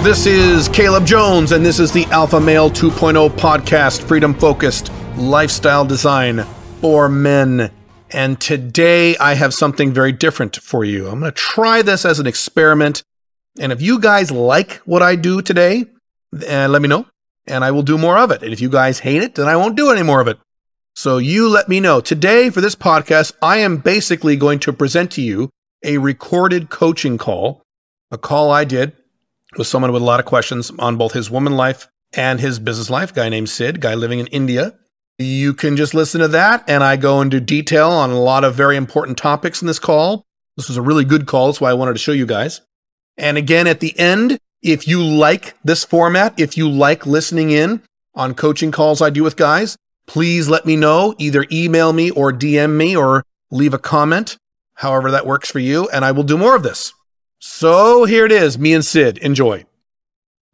This is Caleb Jones, and this is the Alpha Male 2.0 podcast, freedom-focused lifestyle design for men. And today I have something very different for you. I'm going to try this as an experiment. And if you guys like what I do today, let me know, and I will do more of it. And if you guys hate it, then I won't do any more of it. So you let me know. Today, for this podcast, I am basically going to present to you a recorded coaching call, a call I did with someone with a lot of questions on both his woman life and his business life, a guy named Sid, guy living in India. You can just listen to that, and I go into detail on a lot of very important topics in this call. This was a really good call. That's why I wanted to show you guys. And again, at the end, if you like this format, if you like listening in on coaching calls I do with guys, please let me know. Either email me or DM me or leave a comment, however that works for you, and I will do more of this. So here it is, me and Sid. Enjoy.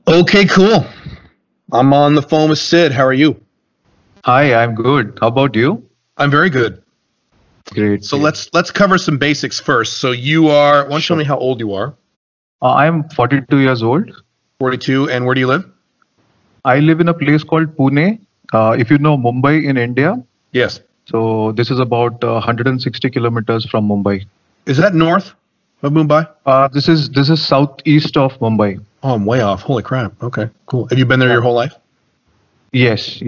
Okay, cool. I'm on the phone with Sid. How are you? Hi, I'm good. How about you? I'm very good. Great. So let's cover some basics first. So you are, why don't you tell me how old you are? I'm 42 years old. 42, and where do you live? I live in a place called Pune. If you know Mumbai in India. Yes. So this is about 160 kilometers from Mumbai. Is that north of Mumbai? This is southeast of Mumbai. Oh, I'm way off. Holy crap. Okay, cool. Have you been there your whole life? Yes.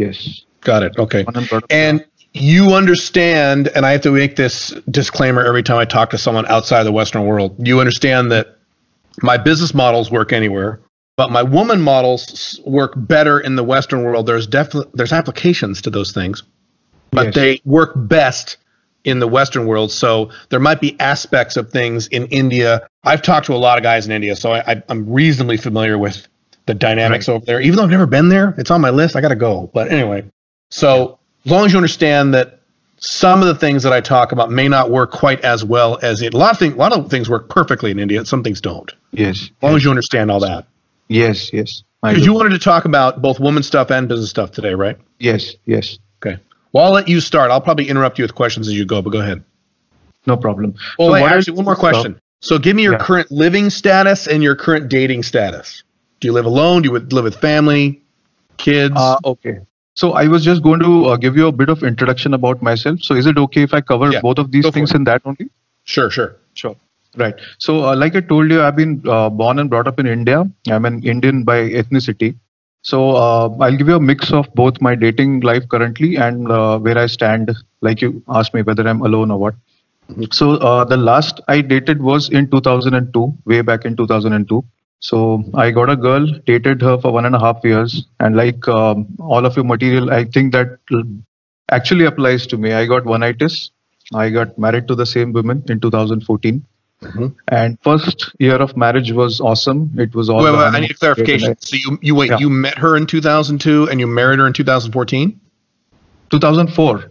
Got it. Okay. And you understand, and I have to make this disclaimer every time I talk to someone outside the Western world, you understand that my business models work anywhere, but my woman models work better in the Western world. There's applications to those things, but they work best in the Western world. So there might be aspects of things in India. I've talked to a lot of guys in India, so I'm reasonably familiar with the dynamics over there. Even though I've never been there, it's on my list. I got to go. But anyway, so as long as you understand that some of the things that I talk about may not work quite as well as it. A lot of things work perfectly in India. Some things don't. Yes. As long as you understand all that. Yes. Because you wanted to talk about both woman stuff and business stuff today, right? Yes. Okay. Well, I'll let you start. I'll probably interrupt you with questions as you go, but go ahead. No problem. Oh, so wait, actually, one more question. So give me your current living status and your current dating status. Do you live alone? Do you live with family, kids? Okay. So I was just going to give you a bit of introduction about myself. So is it okay if I cover both of these things in that only? Sure. Right. So like I told you, I've been born and brought up in India. I'm an Indian by ethnicity. So I'll give you a mix of both my dating life currently and where I stand, like you asked me whether I'm alone or what. So the last I dated was in 2002, way back in 2002. So I got a girl, dated her for 1.5 years. And like all of your material, I think that actually applies to me. I got one-itis. I got married to the same woman in 2014. Mm-hmm. And first year of marriage was awesome. It was all. Wait, I need a clarification. So you met her in 2002 and you married her in 2014? 2004.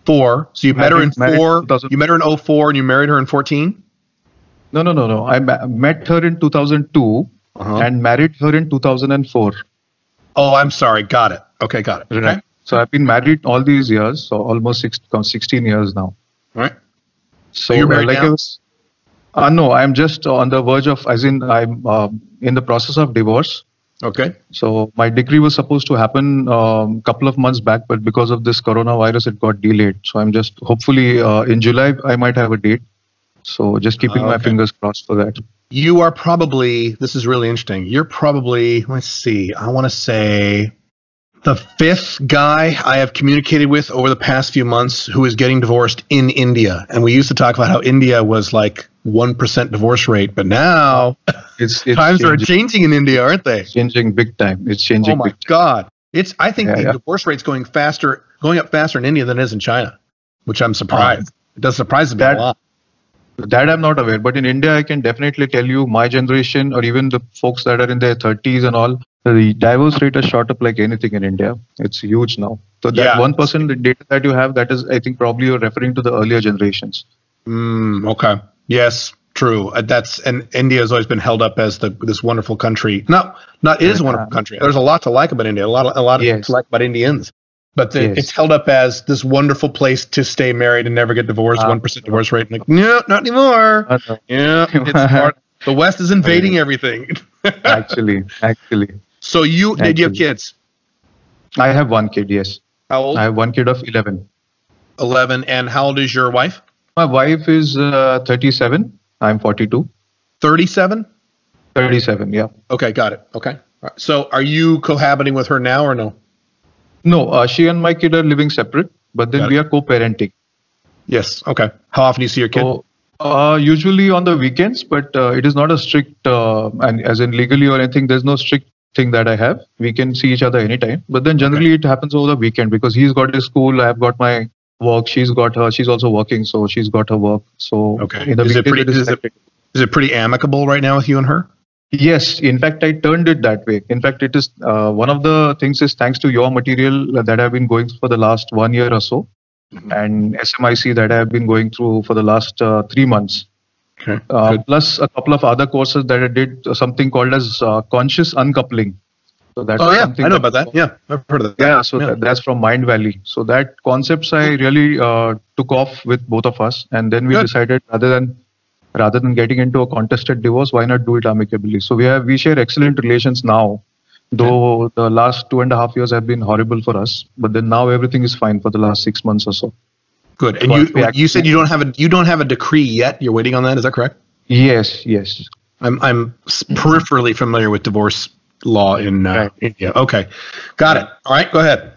So you met her in 4. You met her in 04 and you married her in 14? No. I met her in 2002 and married her in 2004. Oh, I'm sorry. Got it. Okay, got it. Right. Okay. So I've been married all these years, so almost 16 years now. All right. So you're married now? No, I'm just on the verge of, I'm in the process of divorce. Okay. So my decree was supposed to happen a couple of months back, but because of this coronavirus, it got delayed. So I'm just, hopefully in July, I might have a date. So just keeping my fingers crossed for that. You are probably, this is really interesting. You're probably, let's see, I want to say the 5th guy I have communicated with over the past few months who is getting divorced in India. And we used to talk about how India was like 1% divorce rate, but now it's times are changing in India, aren't they? Changing big time. It's changing. Oh my God. I think the divorce rate's going up faster in India than it is in China, which I'm surprised. It does surprise me a lot. That I'm not aware, but in India, I can definitely tell you my generation or even the folks that are in their 30s and all, the divorce rate has shot up like anything in India. It's huge now. So that 1% data that you have, that is, I think probably you're referring to the earlier generations. Okay. Yes, true. And India has always been held up as this wonderful country. It is a wonderful country. There's a lot to like about India, a lot to like about Indians. But it's held up as this wonderful place to stay married and never get divorced. 1% divorce rate. Like, no, not anymore. Yeah, it's smart. The West is invading everything. Actually. So did you have Actually. kids? I have one kid, yes. How old? I have one kid of 11. 11. And how old is your wife? My wife is 37. I'm 42. 37? 37, yeah. Okay, got it. Okay. All right. So are you cohabiting with her now or no? No, she and my kid are living separate, but then Got it. we are co-parenting. Yes. Okay. How often do you see your kid? So, usually on the weekends, but it is not a strict, and as in legally or anything, there's no strict thing that I have. We can see each other anytime. But then generally it happens over the weekend because he's got his school, I've got my work, she's also working, so she's got her work. So Okay. in the Is it weekend pretty is it pretty amicable right now with you and her? Yes, in fact, I turned it that way. In fact, it is one of the things is thanks to your material that I've been going for the last 1 year or so, and SMIC that I've been going through for the last 3 months. Okay. Plus a couple of other courses that I did, something called as conscious uncoupling. So that's something I know about that. Yeah, I've heard of that. Yeah, so that's from Mind Valley. So that concepts I really took off with both of us, and then we decided rather than getting into a contested divorce, why not do it amicably? So we share excellent relations now, though the last 2.5 years have been horrible for us. But then now everything is fine for the last 6 months or so. Good. And you said you don't have a decree yet. You're waiting on that. Is that correct? Yes. I'm peripherally familiar with divorce law in India. Okay, got it. All right, go ahead.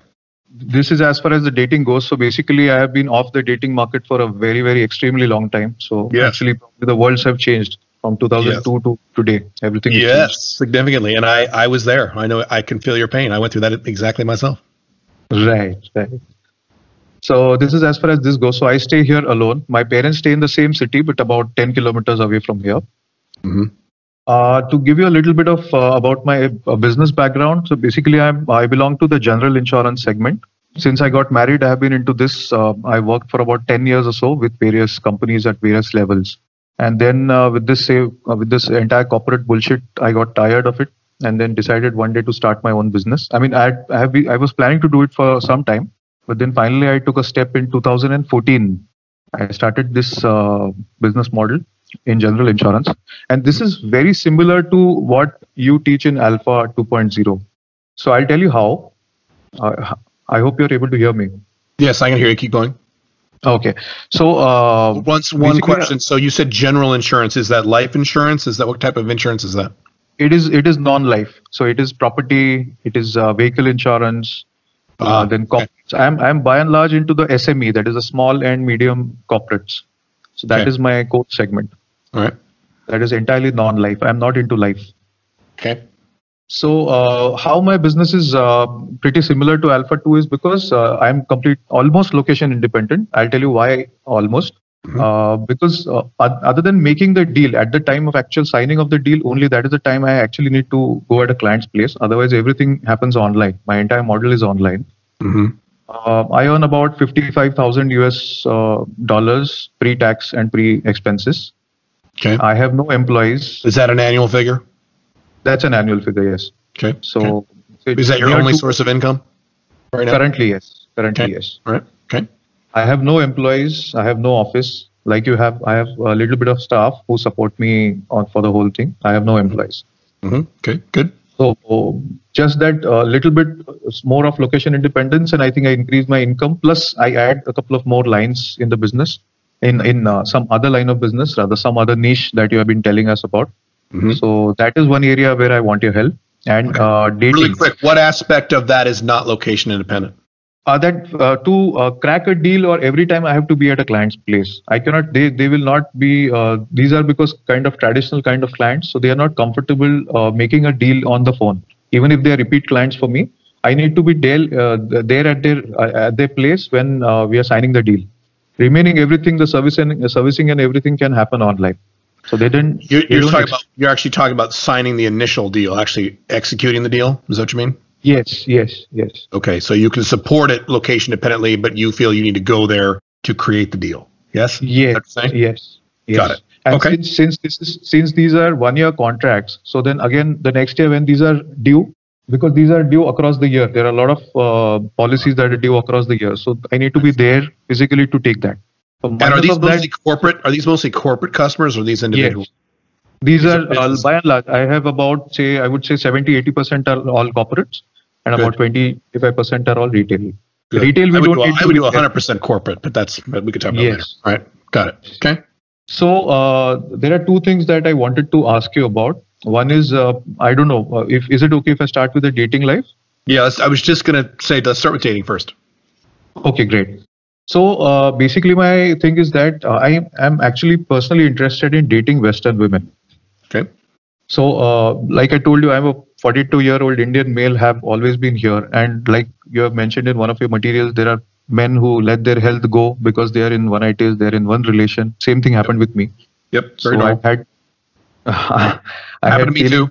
This is as far as the dating goes. So basically, I have been off the dating market for a very, very extremely long time. So actually, the worlds have changed from 2002 to today. Everything has changed. Significantly. And I was there. I know I can feel your pain. I went through that exactly myself. Right. So this is as far as this goes. So I stay here alone. My parents stay in the same city, but about 10 kilometers away from here. To give you a little bit of about my business background, so basically I belong to the general insurance segment. Since I got married, I have been into this. I worked for about 10 years or so with various companies at various levels, and then with this entire corporate bullshit, I got tired of it, and then decided one day to start my own business. I mean, I was planning to do it for some time, but then finally I took a step in 2014. I started this business model in general insurance, and this is very similar to what you teach in Alpha 2.0. So I'll tell you how. I hope you're able to hear me. Yes, I can hear you. Keep going. Okay. So one question. So you said general insurance. Is that life insurance? Is that what type of insurance is that? It is non-life. So it is property. It is vehicle insurance. Then corporates. I'm by and large into the SME, that is the small and medium corporates. So that is my core segment. All right. That is entirely non-life. I'm not into life. Okay. So how my business is pretty similar to Alpha 2 is because I'm almost location independent. I'll tell you why almost. Because other than making the deal at the time of actual signing of the deal, only that is the time I actually need to go at a client's place. Otherwise, everything happens online. My entire model is online. I earn about $55,000 US pre-tax and pre-expenses. Okay. I have no employees. Is that an annual figure? That's an annual figure, yes. Okay. So is that your only source of income right now? Currently, yes. Yes. All right. Okay. I have no employees. I have no office. Like you have, I have a little bit of staff who support me for the whole thing. I have no employees. Okay, good. So just that little bit more of location independence, and I think I increase my income. Plus, I add a couple of more lines in the business, in some other line of business, rather some other niche that you have been telling us about. So that is one area where I want your help. And dating. Really quick, what aspect of that is not location independent? To crack a deal, or every time I have to be at a client's place. I cannot. They will not be. These are because kind of traditional kind of clients, so they are not comfortable making a deal on the phone. Even if they are repeat clients for me, I need to be there at their place when we are signing the deal. Remaining everything, the servicing and everything can happen online. So they didn't. You're actually talking about signing the initial deal, actually executing the deal. Is that what you mean? Yes. Okay, so you can support it location dependently, but you feel you need to go there to create the deal. Yes. Yes. Got it. And okay. Since these are 1 year contracts, so then again the next year when these are due, because these are due across the year, there are a lot of policies that are due across the year. So I need to be there physically to take that. And are these mostly corporate? Are these mostly corporate customers or these individuals? These It's a are business. by and large. I have about I would say 70-80% are all corporates, and about 20-25% are all retail. Good. Retail we don't need I to would be do there. 100% corporate, but we could talk about it later. Yes. All right. Got it. Okay. So there are two things that I wanted to ask you about. One is I don't know if is it okay if I start with the dating life? Yeah, I was just going to say, let's start with dating first. Okay, great. So basically, my thing is that I am actually personally interested in dating Western women. Okay. So like I told you, I'm a 42-year-old Indian male, have always been here. And like you have mentioned in one of your materials, there are men who let their health go because they are in one ITs, they're in one relation. Same thing happened with me. Yep. Very So normal. I had, Happened to me too.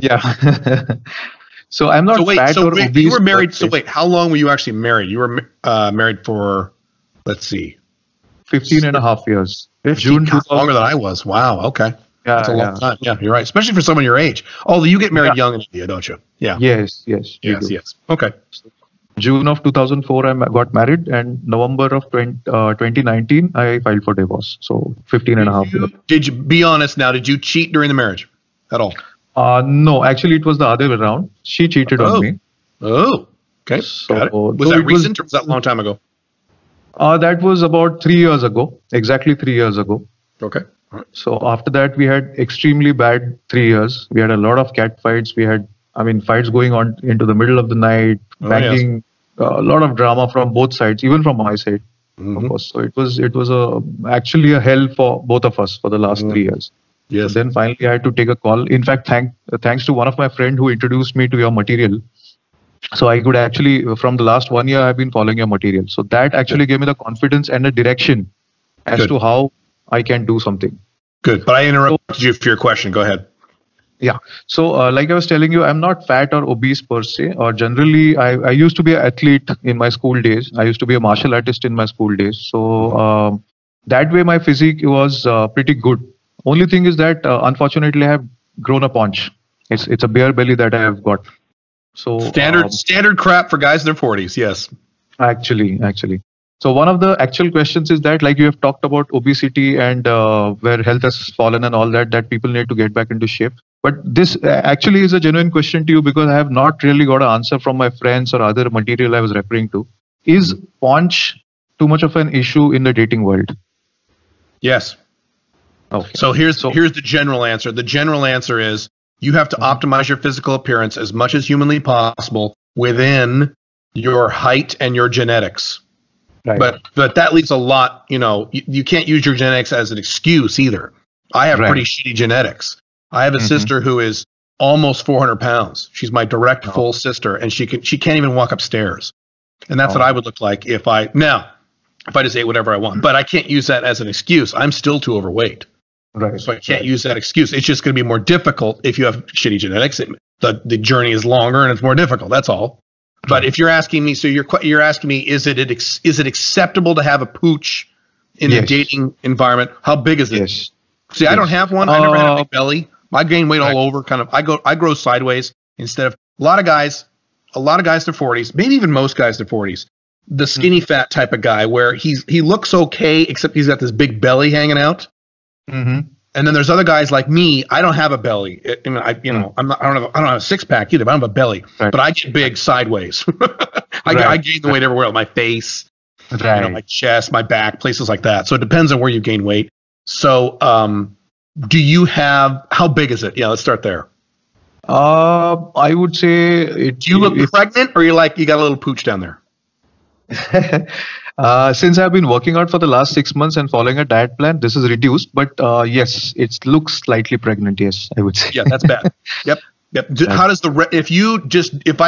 Yeah. So I'm not fat or obese. You were married. So wait, how long were you actually married? You were married for, let's see, 15 and a half years. 15, June God, 2000. longer than I was. Wow. Okay. Yeah, That's a long time. Yeah, you're right. Especially for someone your age. Although you get married young in India, don't you? Yeah. Yes. we do. Yes. Okay. June of 2004, I got married, and November of 2019, I filed for divorce. So 15 and a half years. Did you, be honest now, did you cheat during the marriage at all? No, actually, it was the other way around. She cheated on me. Oh, okay. So- Got it. Was so that it was- recent or was that a long time ago? That was about 3 years ago, exactly 3 years ago. Okay. All right. So after that, we had extremely bad 3 years. We had a lot of cat fights. We had, fights going on into the middle of the night, Oh, banging, a lot of drama from both sides, even from my side, Mhm. of course. So it was actually a hell for both of us for the last 3 years. Yes. Then finally, I had to take a call. In fact, thanks to one of my friend who introduced me to your material. So I could actually, from the last 1 year, I've been following your material. So that actually gave me the confidence and a direction as Good. to how I can do something. Good. But I interrupted you for your question. Go ahead. Yeah. So like I was telling you, I'm not fat or obese per se, or generally I used to be an athlete in my school days. I used to be a martial artist in my school days. So that way my physique was pretty good. Only thing is that unfortunately I have grown a paunch. It's a bare belly that I have got. So Standard crap for guys in their 40s. Yes. Actually. So one of the actual questions is that, like you have talked about obesity and where health has fallen and all that people need to get back into shape. But this actually is a genuine question to you because I have not really got an answer from my friends or other material I was referring to. Is paunch too much of an issue in the dating world? Yes. Okay. So here's the general answer. The general answer is you have to optimize your physical appearance as much as humanly possible within your height and your genetics. Right. But that leaves a lot, you can't use your genetics as an excuse either. I have pretty shitty genetics. I have a sister who is almost 400 pounds. She's my direct full sister, and she can't even walk upstairs. And that's what I would look like if I just ate whatever I want. But I can't use that as an excuse. I'm still too overweight. Right. So I can't use that excuse. It's just going to be more difficult if you have shitty genetics. The journey is longer and it's more difficult. That's all. But if you're asking me, so you're asking me, is it acceptable to have a pooch in the dating environment? How big is it? Yes. See, I don't have one. I never had a big belly. I gain weight all over. Kind of. I grow sideways instead of a lot of guys in their 40s, maybe even most guys in their 40s. The skinny fat type of guy where he looks okay, except he's got this big belly hanging out. Mm-hmm. And then there's other guys like me. I don't have a belly. I don't have a six pack either. But I don't have a belly. Right. But I get big sideways. I gain the weight everywhere. My face, my chest, my back, places like that. So it depends on where you gain weight. So do you have? How big is it? Yeah, let's start there. I would say. Do you look pregnant, or you got a little pooch down there? Since I've been working out for the last 6 months and following a diet plan, this is reduced. But yes, it looks slightly pregnant. Yes, I would say. Yeah, that's bad. Yep. How does if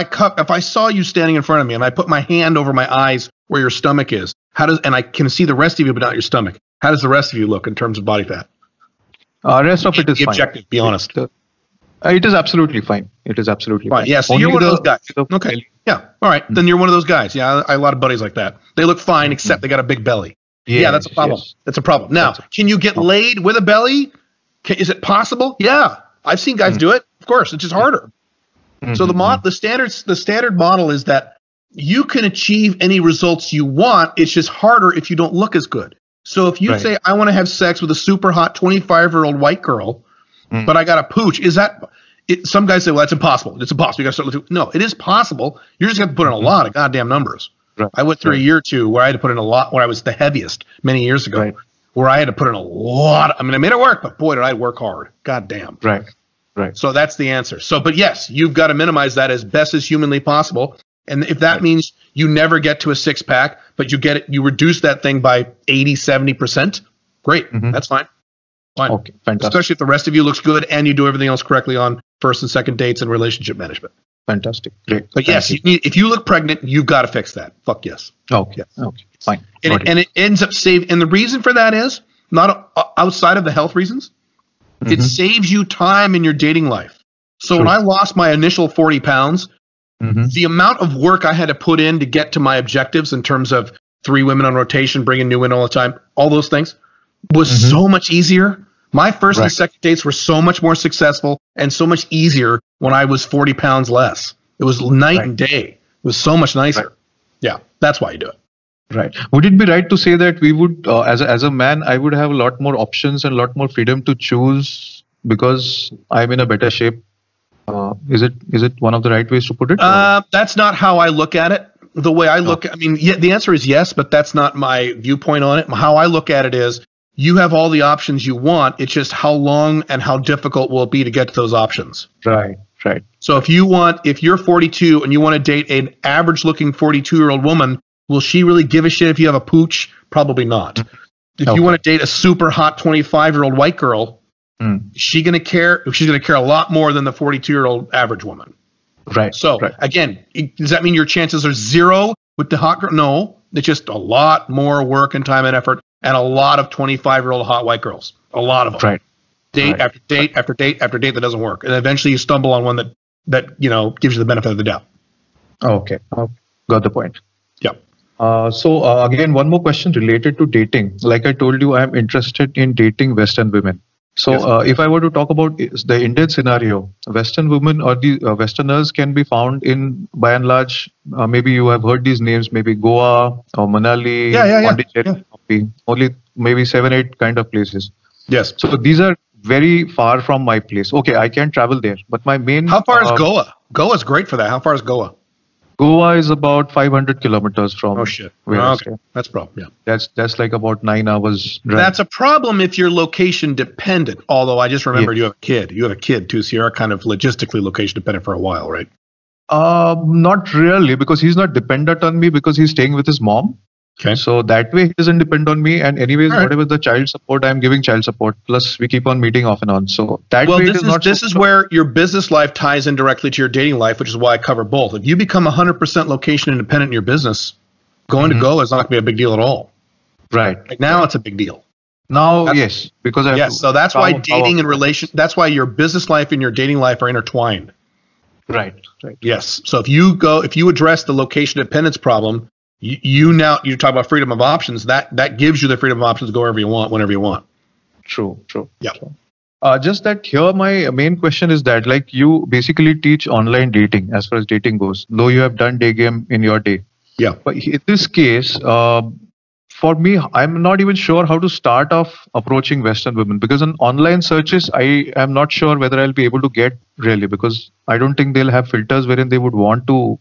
I saw you standing in front of me and I put my hand over my eyes where your stomach is, and I can see the rest of you but not your stomach, how does the rest of you look in terms of body fat? Rest of it is be fine. Objective. Be honest. It is absolutely fine. It is absolutely fine. Yeah, so you're one of those guys. Okay. Yeah. All right. Then you're one of those guys. Yeah, I have a lot of buddies like that. They look fine except they got a big belly. Yeah, that's a problem. Yes. That's a problem. Now, can you get laid with a belly? Is it possible? Yeah. I've seen guys do it. Of course, it's just harder. So the standard model is that you can achieve any results you want. It's just harder if you don't look as good. So if you say, I want to have sex with a super hot 25-year-old white girl, but I got a pooch, is that some guys say, well, that's impossible. It's impossible. You got to start looking. No, it is possible. You just have to put in a lot of goddamn numbers. Right. I went through a year or two where I had to put in a lot, where I was the heaviest many years ago, where I had to put in a lot. I mean, I made it work, but boy, did I work hard. God damn. Right. So that's the answer. So, but yes, you've got to minimize that as best as humanly possible. And if that means you never get to a six pack, but you reduce that thing by 80, 70%, great. That's fine. Okay, fantastic. Especially if the rest of you looks good and you do everything else correctly on first and second dates and relationship management. Fantastic. Great. But yes, if you look pregnant, you've got to fix that. Fuck yes. Okay. Yes. Okay. Fine. And it ends up saving. And the reason for that is not outside of the health reasons. It saves you time in your dating life. So when I lost my initial 40 pounds, the amount of work I had to put in to get to my objectives in terms of 3 women on rotation, bringing new in all the time, all those things was so much easier. My first and second dates were so much more successful and so much easier when I was 40 pounds less. It was night and day. It was so much nicer. Yeah, that's why you do it. Right. Would it be right to say that we would, as a man, I would have a lot more options and a lot more freedom to choose because I'm in a better shape? Is it one of the right ways to put it? That's not how I look at it. The way I look, the answer is yes, but that's not my viewpoint on it. How I look at it is you have all the options you want. It's just how long and how difficult will it be to get to those options. Right. So if you're 42 and you want to date an average looking 42-year-old woman, will she really give a shit if you have a pooch? Probably not. If you want to date a super hot 25-year-old white girl, is she going to care? She's going to care a lot more than the 42-year-old average woman. Right. So again, does that mean your chances are zero with the hot girl? No, it's just a lot more work and time and effort and a lot of 25-year-old hot white girls. A lot of them. Right. Date after date after date after date that doesn't work. And eventually you stumble on one that gives you the benefit of the doubt. Okay. Got the point. Yeah. So again, one more question related to dating. Like I told you, I'm interested in dating Western women. So if I were to talk about the Indian scenario, Western women or the Westerners can be found in, by and large, maybe you have heard these names, maybe Goa or Manali, Pondicherry, only maybe 7-8 kind of places. Yes. So these are very far from my place. Okay, I can travel there, but my main... How far is Goa? Goa is great for that. How far is Goa? Goa is about 500 kilometers from. Oh shit! Okay, that's a problem. Yeah, that's like about 9 hours drive. That's a problem if you're location dependent. Although I just remembered you have a kid. You have a kid too, so you're kind of logistically location dependent for a while, right? Not really, because he's not dependent on me because he's staying with his mom. Okay. So that way he doesn't depend on me, and anyways, whatever the child support, I'm giving child support. Plus we keep on meeting off and on. So that way it is not. This is where your business life ties in directly to your dating life, which is why I cover both. If you become 100% location independent in your business, going to Goa is not going to be a big deal at all. Right. Like now it's a big deal. Now, yes, because so that's why dating and that's why your business life and your dating life are intertwined. Right. Yes. So if you address the location dependence problem, you talk about freedom of options. That gives you the freedom of options to go wherever you want, whenever you want. True. Yeah. Just that here, my main question is that, like, you basically teach online dating as far as dating goes, though you have done day game in your day. Yeah. But in this case, for me, I'm not even sure how to start off approaching Western women, because on online searches, I am not sure whether I'll be able to get really, because I don't think they'll have filters wherein they would want to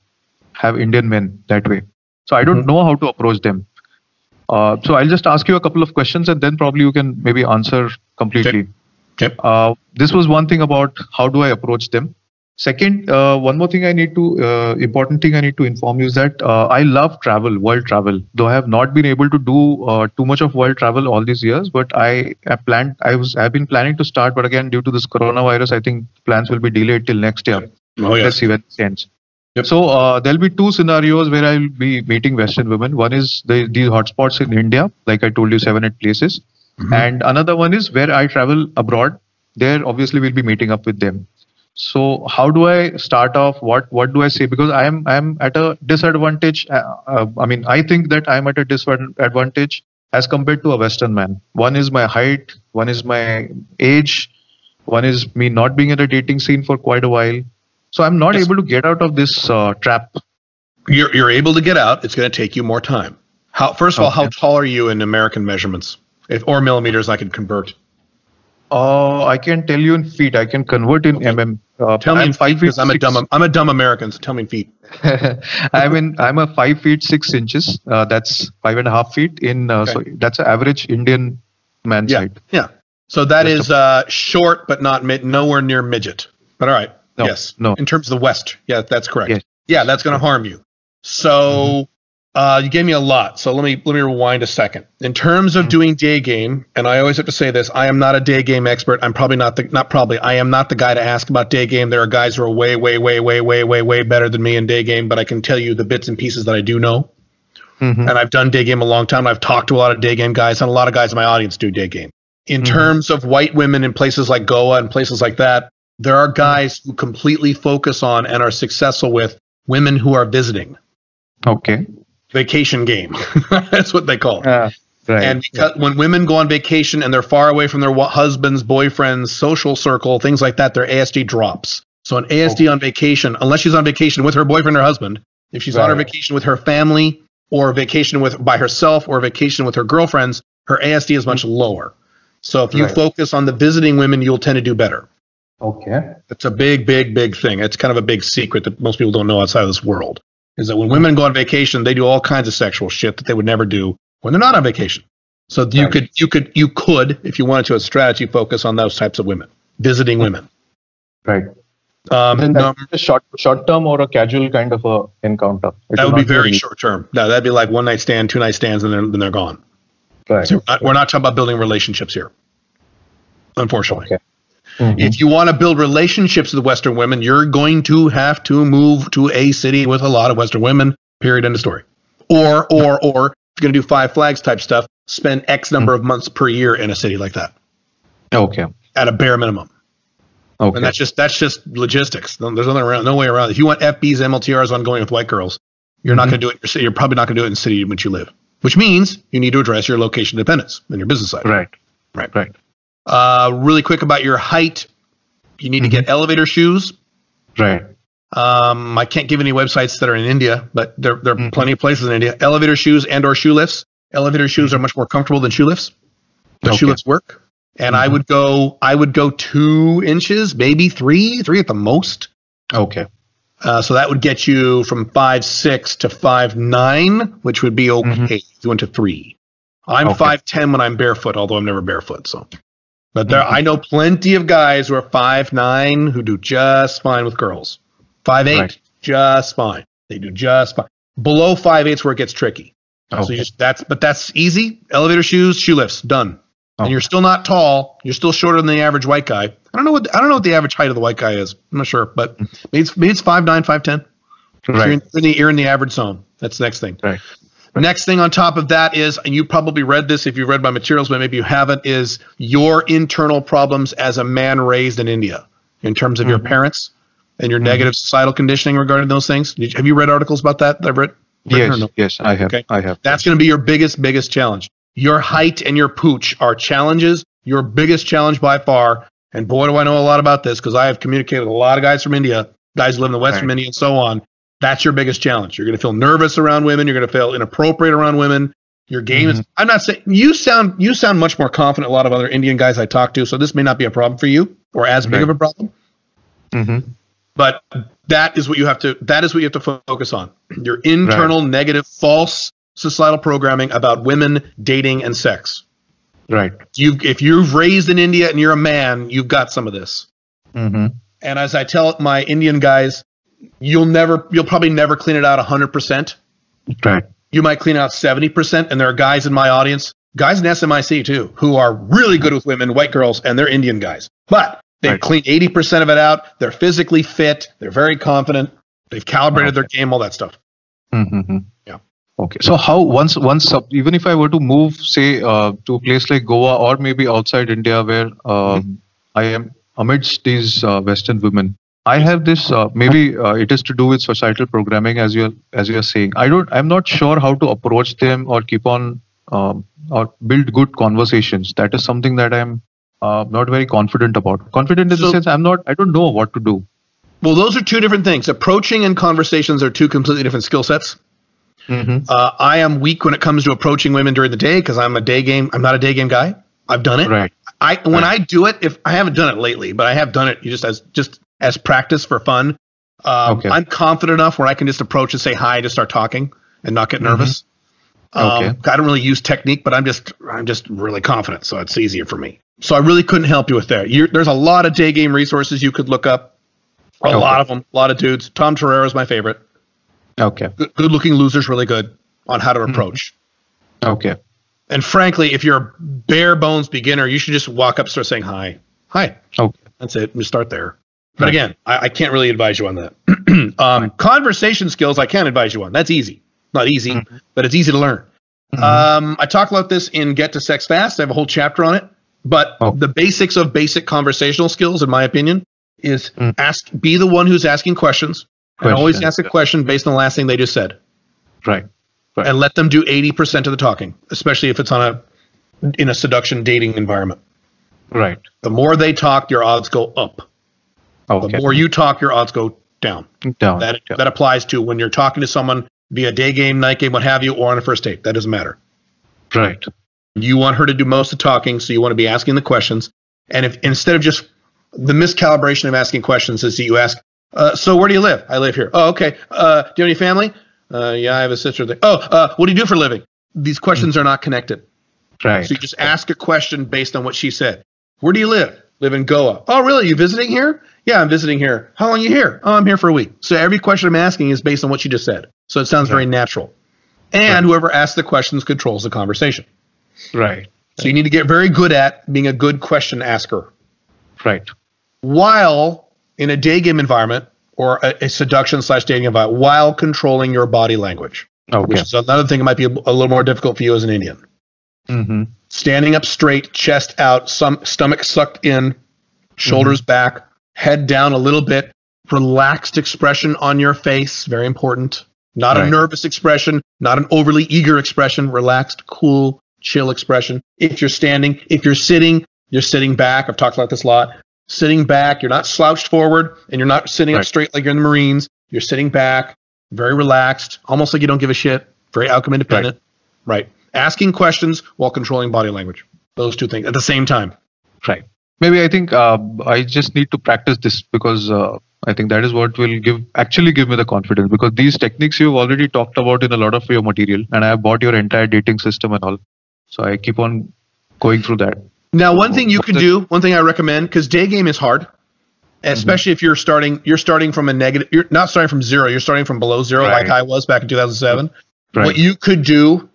have Indian men that way. So I don't know how to approach them. So I'll just ask you a couple of questions and then probably you can maybe answer completely. Okay. This was one thing about how do I approach them. Second, one more thing important thing I need to inform you is that I love travel, world travel. Though I have not been able to do too much of world travel all these years, but I've been planning to start, but again, due to this coronavirus, I think plans will be delayed till next year. Oh, yes. Let's see when it ends. Yep. So there'll be 2 scenarios where I'll be meeting Western women. One is these hotspots in India, like I told you, 7-8 places. And another one is where I travel abroad. There, obviously, we'll be meeting up with them. So how do I start off? What do I say? Because I'm at a disadvantage. I think that I'm at a disadvantage as compared to a Western man. One is my height. One is my age. One is me not being in a dating scene for quite a while. So I'm not able to get out of this trap. You're able to get out. It's going to take you more time. First of all, how tall are you in American measurements? Or millimeters, I can convert. I can tell you in feet. I can convert in mm. Tell me in feet, because I'm a dumb American. So tell me in feet. I'm a 5 feet 6 inches. That's 5.5 feet in. So that's an average Indian man's height. Yeah. So that is short, but not nowhere near midget. But all right. No, yes. No. In terms of the West. Yeah, that's correct. Yes. Yeah, that's going to harm you. So you gave me a lot. So let me rewind a second. In terms of doing day game, and I always have to say this, I am not a day game expert. I'm probably I am not the guy to ask about day game. There are guys who are way better than me in day game, but I can tell you the bits and pieces that I do know. And I've done day game a long time. I've talked to a lot of day game guys, and a lot of guys in my audience do day game. In terms of white women in places like Goa and places like that, there are guys who completely focus on and are successful with women who are visiting. Okay. Vacation game. That's what they call it. Right. And because when women go on vacation and they're far away from their husbands, boyfriends, social circle, things like that, their ASD drops. So an ASD on vacation, unless she's on vacation with her boyfriend or husband, if she's on her vacation with her family or vacation by herself or vacation with her girlfriends, her ASD is much lower. So if you focus on the visiting women, you'll tend to do better. Okay. It's a big thing. It's kind of a big secret that most people don't know outside of this world, is that when women go on vacation, they do all kinds of sexual shit that they would never do when they're not on vacation. So you could, if you wanted to, a strategy focus on those types of women, visiting women. Right. Then that's a short term or a casual kind of a encounter. That would be very short term. No, that'd be like one night stand, 2 night stands, and then they're gone. Right. So we're not talking about building relationships here, unfortunately. Okay. If you want to build relationships with Western women, you're going to have to move to a city with a lot of Western women, period, end of story. Or if you're going to do 5 flags type stuff, spend X number of months per year in a city like that. Okay. At a bare minimum. Okay. And that's just logistics. There's no way around it. If you want FBs, MLTRs ongoing with white girls, you're not going to do it in your city. You're probably not going to do it in the city in which you live, which means you need to address your location dependence in your business side. Right. Really quick about your height. You need to get elevator shoes. Right. I can't give any websites that are in India, but there are plenty of places in India. Elevator shoes and or shoe lifts. Elevator shoes are much more comfortable than shoe lifts. But shoe lifts work. And I would go 2 inches, maybe 3 at the most. Okay. So that would get you from 5'6" to 5'9", which would be okay if you went to 3. I'm 5'10" when I'm barefoot, although I'm never barefoot. So, but I know plenty of guys who are 5'9" who do just fine with girls. 5'8", just fine. They do just fine. Below 5'8" is where it gets tricky. Okay. So that's easy. Elevator shoes, shoe lifts, done. And you're still not tall. You're still shorter than the average white guy. I don't know what the average height of the white guy is. I'm not sure, but maybe it's 5'9", 5'10". Right. So you're in the average zone. That's the next thing. Right. Next thing on top of that is, and you probably read this if you've read my materials, but maybe you haven't, is your internal problems as a man raised in India in terms of your parents and your negative societal conditioning regarding those things. Have you read articles about that I've read? Yes, I have. Okay. I have. That's going to be your biggest challenge. Your height and your pooch are challenges, your biggest challenge by far. And boy, do I know a lot about this because I have communicated with a lot of guys from India, guys who live in the West from India and so on. That's your biggest challenge. You're going to feel nervous around women. You're going to feel inappropriate around women. Your game is, I'm not saying, you sound much more confident than a lot of other Indian guys I talk to. So this may not be a problem for you or as big of a problem. But that is what you have to focus on. Your internal negative, false societal programming about women, dating, and sex. Right. If you've raised in India and you're a man, you've got some of this. And as I tell my Indian guys, you'll probably never clean it out 100%. Right. You might clean out 70%. And there are guys in my audience, guys in SMIC too, who are really good with women, white girls, and they're Indian guys. But they've cleaned 80% of it out. They're physically fit. They're very confident. They've calibrated their game, all that stuff. Yeah. Okay. So how once even if I were to move, say, to a place like Goa or maybe outside India where I am amidst these Western women, I have this maybe it is to do with societal programming as you're saying. I'm not sure how to approach them or keep on or build good conversations. That is something that I'm not very confident about. Confident in the sense I don't know what to do. Well, those are two different things. Approaching and conversations are two completely different skill sets. I am weak when it comes to approaching women during the day because I'm not a day game guy. I've done it. Right. When I do it, if I haven't done it lately, but I have done it just as practice for fun. I'm confident enough where I can just approach and say hi to start talking and not get nervous. I don't really use technique, but I'm just really confident, so it's easier for me. So I really couldn't help you with that. There's a lot of day game resources you could look up. A lot of them, a lot of dudes. Tom Torero is my favorite. Okay. Good looking loser's really good on how to approach. Okay. And frankly, if you're a bare bones beginner, you should just walk up and start saying hi. Hi. Okay. That's it. We start there. But again, I can't really advise you on that. Conversation skills, I can advise you on. That's easy. Not easy, but it's easy to learn. I talk about this in Get to Sex Fast. I have a whole chapter on it. But the basics of basic conversational skills, in my opinion, is be the one who's asking questions. And always ask a question based on the last thing they just said. Right. And let them do 80% of the talking, especially if it's in a seduction dating environment. Right. The more they talk, your odds go up. The more you talk, your odds go down. That applies to when you're talking to someone via day game, night game, what have you, or on a first date. That doesn't matter. Right. You want her to do most of the talking, so you want to be asking the questions. And if instead of just the miscalibration of asking questions is that you ask, so where do you live? I live here. Oh, okay. Do you have any family? Yeah, I have a sister there. Oh, what do you do for a living? These questions are not connected. Right. So you just ask a question based on what she said. Where do you live? Live in Goa. Oh, really? You visiting here? Yeah, I'm visiting here. How long are you here? Oh, I'm here for a week. So every question I'm asking is based on what she just said. So it sounds very natural. And whoever asks the questions controls the conversation. Right. So you need to get very good at being a good question asker. Right. While in a day game environment or a seduction/dating environment, while controlling your body language. Which is another thing that might be a little more difficult for you as an Indian. Standing up straight, chest out, stomach sucked in, shoulders back, head down a little bit, relaxed expression on your face, very important. Not a nervous expression, not an overly eager expression, relaxed, cool, chill expression. If you're standing, if you're sitting back. I've talked about this a lot. Sitting back, you're not slouched forward, and you're not sitting up straight like you're in the Marines. You're sitting back, very relaxed, almost like you don't give a shit, very outcome independent. Right. Asking questions while controlling body language. Those two things at the same time. Right. Maybe I think I just need to practice this because I think that is what will actually give me the confidence, because these techniques you've already talked about in a lot of your material, and I have bought your entire dating system and all. So I keep on going through that. Now, one thing you can do, one thing I recommend, because day game is hard, especially if you're starting from a negative, you're not starting from zero, you're starting from below zero like I was back in 2007. What you could do,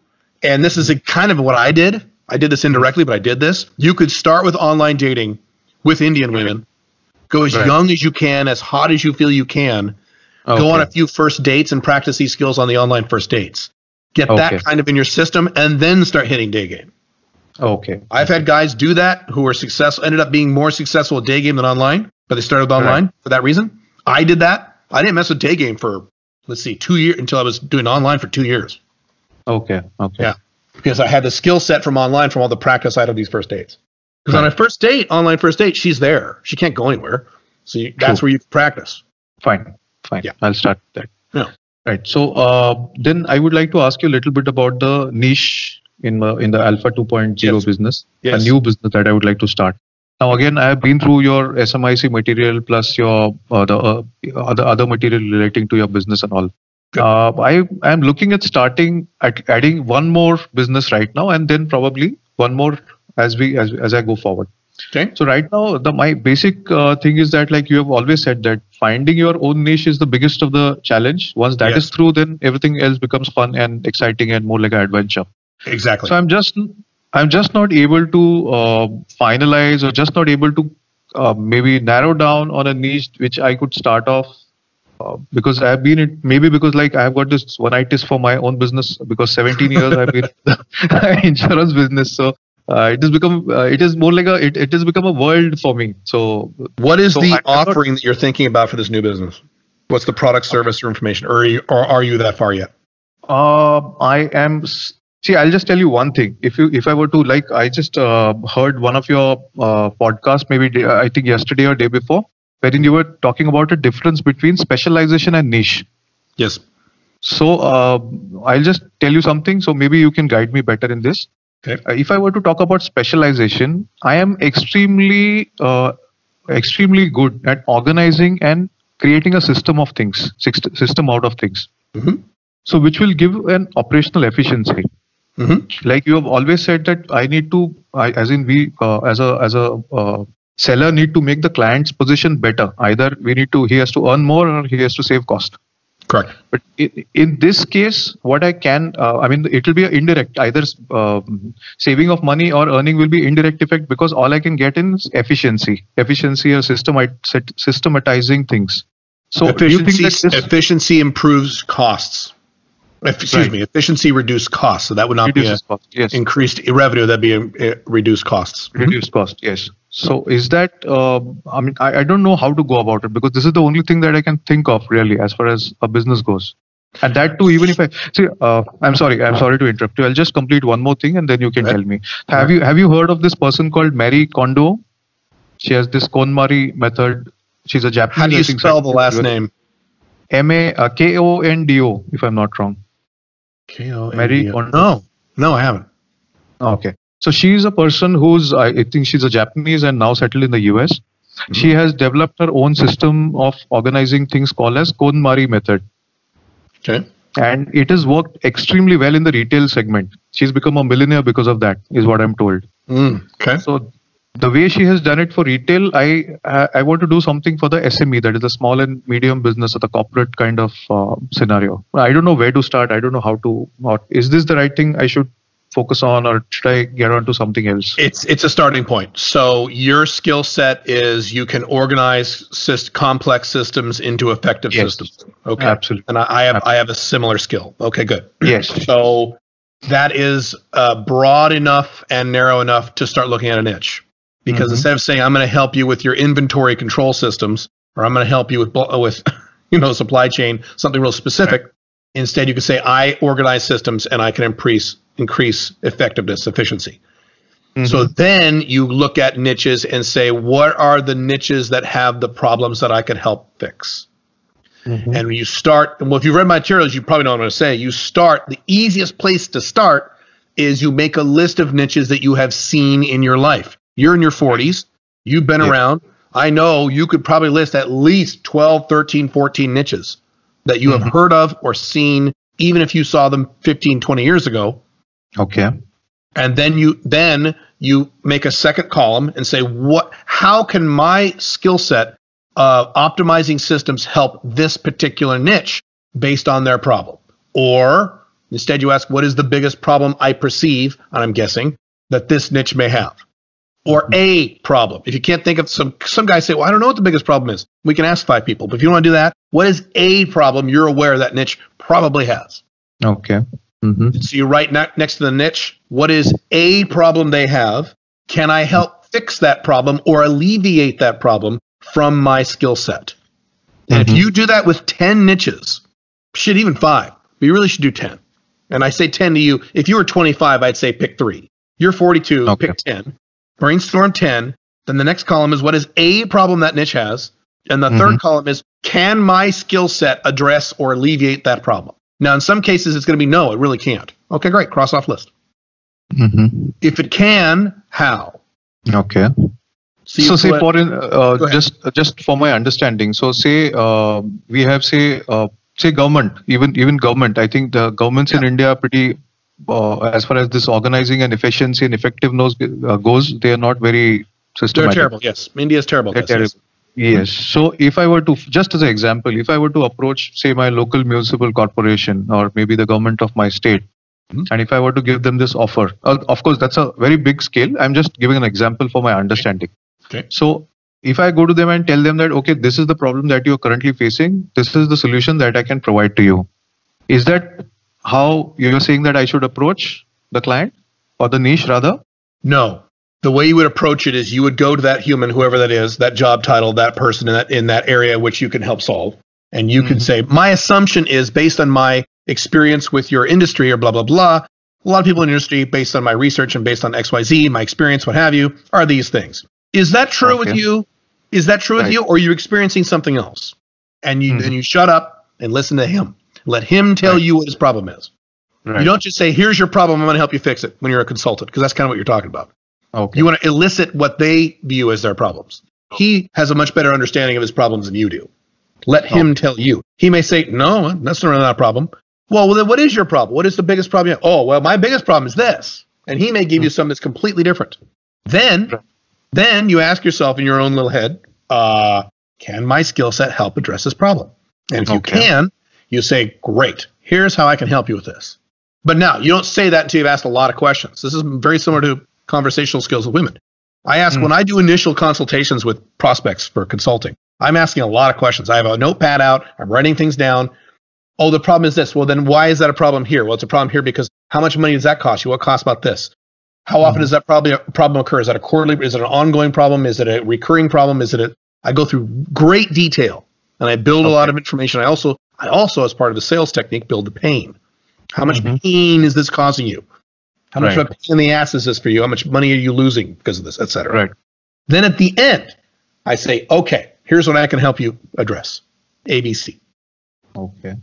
and this is kind of what I did this indirectly, but I did this. You could start with online dating with Indian women, go as young as you can, as hot as you feel you can, go on a few first dates and practice these skills on the online first dates. Get that kind of in your system and then start hitting day game. I've had guys do that who were successful, ended up being more successful at day game than online, but they started with online for that reason. I did that. I didn't mess with day game for, 2 years until I was doing online for 2 years. Yeah. Because I had the skill set from online from all the practice I had of these first dates. Because on a first date, online first date, she's there. She can't go anywhere. So that's where you practice. Fine. Yeah. I'll start with that. Yeah. Right. So then I would like to ask you a little bit about the niche in the Alpha 2.0 business, a new business that I would like to start. Now, again, I have been through your SMIC material plus your the other material relating to your business and all. I am looking at adding one more business right now, and then probably one more as I go forward. Okay. So right now, my basic thing is that, like you have always said, that finding your own niche is the biggest of the challenge. Once that is through, then everything else becomes fun and exciting and more like an adventure. Exactly. So I'm just not able to finalize, or just not able to maybe narrow down on a niche which I could start off. Because I have been because like I have got this one-itis for my own business, because 17 years I've been in the insurance business. So it has become it has become a world for me. So what is the offering that you're thinking about for this new business? What's the product, service, or information? Or are you that far yet? I am. See, I'll just tell you one thing. If I were to, like, I just heard one of your podcasts, maybe I think yesterday or day before, wherein you were talking about a difference between specialization and niche. Yes. So I'll just tell you something. So maybe you can guide me better in this. Okay. If I were to talk about specialization, I am extremely good at organizing and creating a system of things, system out of things. Mm-hmm. So which will give an operational efficiency. Mm-hmm. Like you have always said that I need to, as a seller need to make the client's position better. Either he has to earn more or he has to save cost. Correct. But in this case, what I can, it will be an indirect, either saving of money or earning will be indirect effect, because all I can get in is efficiency or systematizing things. So efficiency improves costs. Efficiency reduced costs. So that would not be increased revenue. That'd be reduced costs. Reduced cost, yes. So is that, I don't know how to go about it, because this is the only thing that I can think of really as far as a business goes. And that too, even if I'm sorry to interrupt you. I'll just complete one more thing and then you can tell me. Have you heard of this person called Marie Kondo? She has this KonMari method. She's a Japanese. How do you spell the last name? Kondo, if I'm not wrong. Marie Kondo. No, I haven't. Okay. So she's a person who's, I think she's a Japanese and now settled in the US. Mm-hmm. She has developed her own system of organizing things called as KonMari method. Okay. And it has worked extremely well in the retail segment. She's become a millionaire because of that, is what I'm told. Okay. So the way she has done it for retail, I want to do something for the SME, that is the small and medium business, or the corporate kind of scenario. I don't know where to start. I don't know how to. Is this the right thing I should focus on, or should I get on to something else? It's a starting point. So your skill set is you can organize complex systems into effective systems. Okay, absolutely. And I have a similar skill. Okay, good. Yes. So that is broad enough and narrow enough to start looking at a niche. Because instead of saying I'm going to help you with your inventory control systems, or I'm going to help you with supply chain, something real specific, instead you can say I organize systems and I can increase effectiveness, efficiency. So then you look at niches and say, what are the niches that have the problems that I can help fix? And you start, well, if you've read my materials, you probably know what I'm going to say. The easiest place to start is you make a list of niches that you have seen in your life. You're in your 40s. You've been around. I know you could probably list at least 12, 13, 14 niches that you have heard of or seen, even if you saw them 15, 20 years ago. Okay. And then you make a second column and say, how can my skill set of optimizing systems help this particular niche based on their problem? Or instead you ask, what is the biggest problem I perceive, and I'm guessing, that this niche may have? Or a problem. If you can't think of some guys say, well, I don't know what the biggest problem is. We can ask 5 people. But if you don't want to do that, what is a problem you're aware that niche probably has? Okay. So you write next to the niche, what is a problem they have? Can I help fix that problem or alleviate that problem from my skill set? And if you do that with 10 niches, shit, even 5, but you really should do 10. And I say 10 to you. If you were 25, I'd say pick 3. You're 42, pick 10. Brainstorm 10. Then the next column is what is a problem that niche has. And the third column is, can my skill set address or alleviate that problem? Now, in some cases, it's going to be no, it really can't. Okay, great. Cross off list. If it can, how? Okay. So say just for my understanding. So say we have say government, even government. I think the governments in India are pretty, as far as this organizing and efficiency and effectiveness goes, they are not very systematic. They're terrible. Yes, India is terrible. They're terrible. Yes. So if I were to, just as an example, if I were to approach, say, my local municipal corporation or maybe the government of my state, and if I were to give them this offer, of course, that's a very big scale. I'm just giving an example for my understanding. Okay. So if I go to them and tell them that, okay, this is the problem that you're currently facing, this is the solution that I can provide to you. Is that how you're saying that I should approach the client or the niche rather? No. The way you would approach it is you would go to that human, whoever that is, that job title, that person in that area which you can help solve. And you can say, my assumption is based on my experience with your industry or blah, blah, blah. A lot of people in the industry, based on my research and based on XYZ, my experience, what have you, are these things. Is that true with you? Is that true with you? Or are you experiencing something else? And then you shut up and listen to him. Let him tell you what his problem is. Right. You don't just say, here's your problem, I'm going to help you fix it when you're a consultant, because that's kind of what you're talking about. Okay. You want to elicit what they view as their problems. He has a much better understanding of his problems than you do. Let him tell you. He may say, no, that's not a problem. Well, then what is your problem? What is the biggest problem? Oh, well, my biggest problem is this. And he may give you something that's completely different. Then you ask yourself in your own little head, can my skill set help address this problem? And if you can, you say, great, here's how I can help you with this. But now, you don't say that until you've asked a lot of questions. This is very similar to conversational skills with women. I ask, when I do initial consultations with prospects for consulting, I'm asking a lot of questions. I have a notepad out. I'm writing things down. Oh, the problem is this. Well, then why is that a problem here? Well, it's a problem here because how much money does that cost you? What costs about this? How often does that problem occur? Is that a quarterly? Is it an ongoing problem? Is it a recurring problem? I go through great detail and I build a lot of information. I also, as part of the sales technique, build the pain. How much pain is this causing you? How much of a pain in the ass is this for you? How much money are you losing because of this, et cetera? Right. Then at the end, I say, okay, here's what I can help you address. ABC. Okay.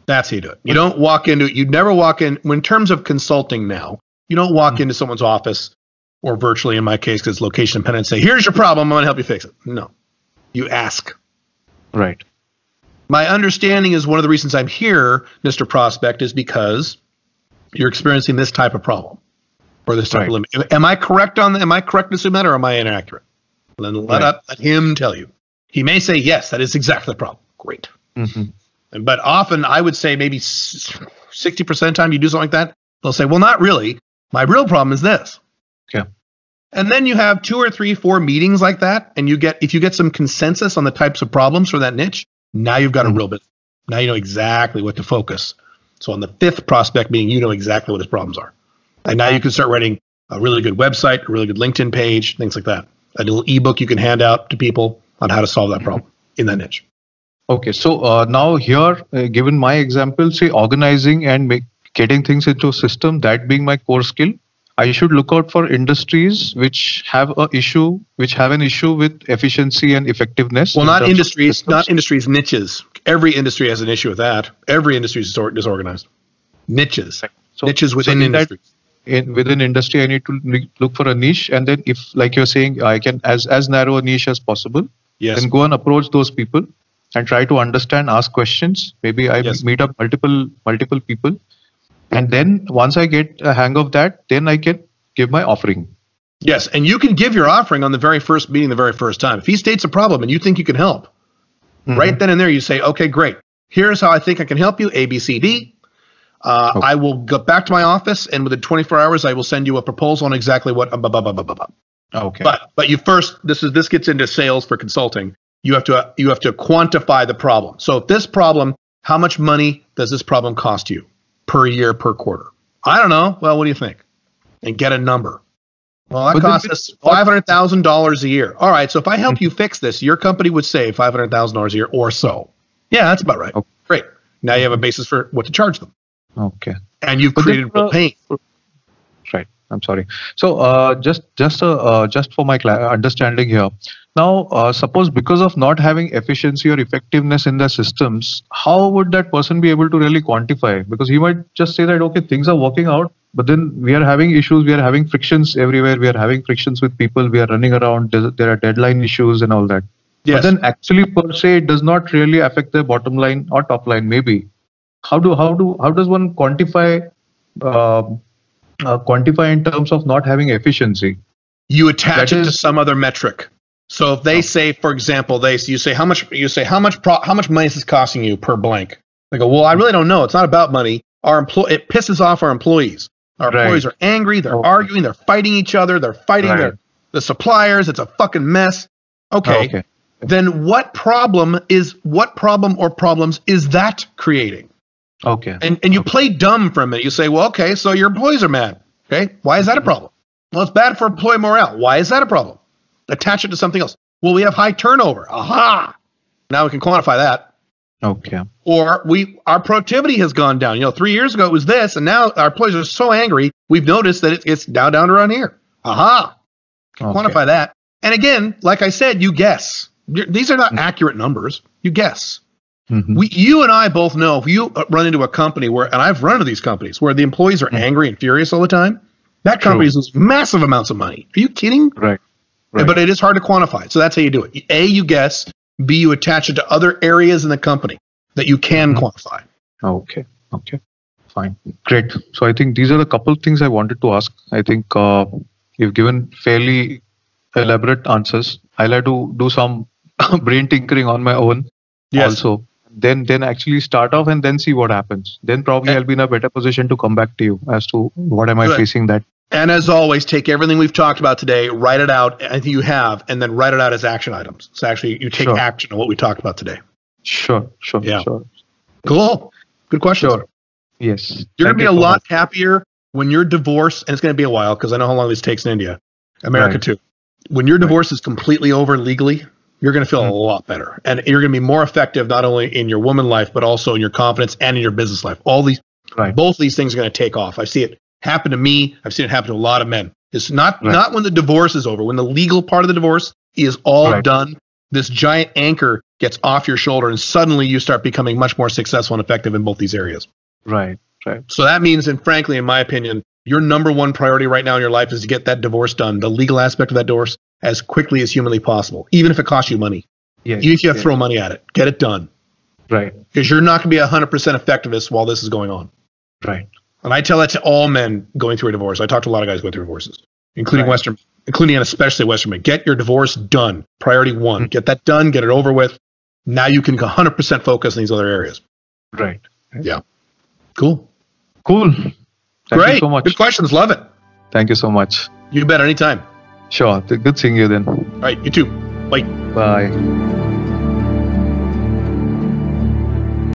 That's how you do it. You don't walk into it. You never walk in. In terms of consulting now, you don't walk into someone's office, or virtually in my case, because it's location dependent, and say, here's your problem, I'm going to help you fix it. No. You ask. Right. My understanding is one of the reasons I'm here, Mr. Prospect, is because you're experiencing this type of problem or this type of limit. Am I correct on that? Am I correct in assuming that, or am I inaccurate? Then let him tell you. He may say, yes, that is exactly the problem. Great. But often I would say maybe 60% of the time you do something like that, they'll say, well, not really. My real problem is this. Okay. And then you have 2 or 3, 4 meetings like that. And if you get some consensus on the types of problems for that niche, now you've got a real business. Now you know exactly what to focus. So on the 5th prospect meeting, you know exactly what his problems are. And now you can start writing a really good website, a really good LinkedIn page, things like that. A little ebook you can hand out to people on how to solve that problem in that niche. Okay, so now here, given my example, say organizing and getting things into a system, that being my core skill, I should look out for industries which have an issue with efficiency and effectiveness. Well, not industries, niches. Every industry has an issue with that. Every industry is disorganized. Niches. So, niches within industries. Within industry, I need to look for a niche, and then if, like you're saying, I can as narrow a niche as possible. Yes. Then go and approach those people and try to understand, ask questions. Maybe I meet up multiple people. And then once I get a hang of that, then I can give my offering. Yes, and you can give your offering on the very first meeting, the very first time. If he states a problem and you think you can help, right then and there you say, okay, great. Here's how I think I can help you, A, B, C, D. I will go back to my office, and within 24 hours, I will send you a proposal on exactly what. Okay. But you first, this gets into sales for consulting. You have to quantify the problem. So if this problem, how much money does this problem cost you per year, per quarter? I don't know. Well, what do you think? And get a number. Well, that costs us $500,000 a year. All right. So if I help you fix this, your company would save $500,000 a year or so. Yeah, that's about right. Okay. Great. Now you have a basis for what to charge them. Okay. And you've created real pain. Right. I'm sorry. So just for my understanding here. Now, suppose because of not having efficiency or effectiveness in the systems, how would that person be able to really quantify? Because he might just say that, okay, things are working out, but then we are having issues, we are having frictions everywhere, we are having frictions with people, we are running around, there are deadline issues and all that. Yes. But then actually per se, it does not really affect the bottom line or top line, maybe. How does one quantify in terms of not having efficiency? You attach it to some other metric. So if they say, for example, you say how much money is this costing you per blank? They go, well, I really don't know. It's not about money. It pisses off our employees. Our employees are angry. They're arguing. They're fighting each other. They're fighting the suppliers. It's a fucking mess. Okay. Then what problem or problems is that creating? Okay. And you play dumb for a minute. You say, well, okay, so your employees are mad. Okay. Why is that a problem? Well, it's bad for employee morale. Why is that a problem? Attach it to something else. Well, we have high turnover. Aha! Now we can quantify that. Okay. Or our productivity has gone down. 3 years ago it was this, and now our employees are so angry, we've noticed that it's down around here. Aha! Quantify that. And again, like I said, you guess. These are not accurate numbers. You guess. You and I both know if you run into a company where, and I've run into these companies where the employees are angry and furious all the time, that company loses massive amounts of money. Are you kidding? Right. But it is hard to quantify. So that's how you do it. A, you guess. B, you attach it to other areas in the company that you can quantify. Okay. Fine. Great. So I think these are the couple things I wanted to ask. I think you've given fairly elaborate answers. I'll have to do some brain tinkering on my own also. Then actually start off and then see what happens. Then probably I'll be in a better position to come back to you as to what am I facing that. And as always, take everything we've talked about today, write it out, I think you have, and then write it out as action items. So actually you take action on what we talked about today. Sure. Cool. Good question. Sure. Yes. You're going to be a lot happier when your divorce, and it's going to be a while because I know how long this takes in India, America too. When your divorce is completely over legally, you're going to feel a lot better. And you're going to be more effective not only in your woman life, but also in your confidence and in your business life. Both of these things are going to take off. I see it happen to me. I've seen it happen to a lot of men. It's not when the divorce is over. When the legal part of the divorce is all done, this giant anchor gets off your shoulder and suddenly you start becoming much more successful and effective in both these areas. Right. So that means, and frankly, in my opinion, your number one priority right now in your life is to get that divorce done, the legal aspect of that divorce, as quickly as humanly possible, even if it costs you money. Even if you have to throw money at it, get it done. Right. Because you're not going to be 100% effectiveness while this is going on. Right. And I tell that to all men going through a divorce. I talk to a lot of guys going through divorces, including and especially Western men. Get your divorce done. Priority one. Get that done. Get it over with. Now you can 100% focus on these other areas. Right. Yeah. Cool. Thank you so much. Good questions. Love it. Thank you so much. You bet. Anytime. Sure. Good seeing you then. All right. You too. Bye. Bye.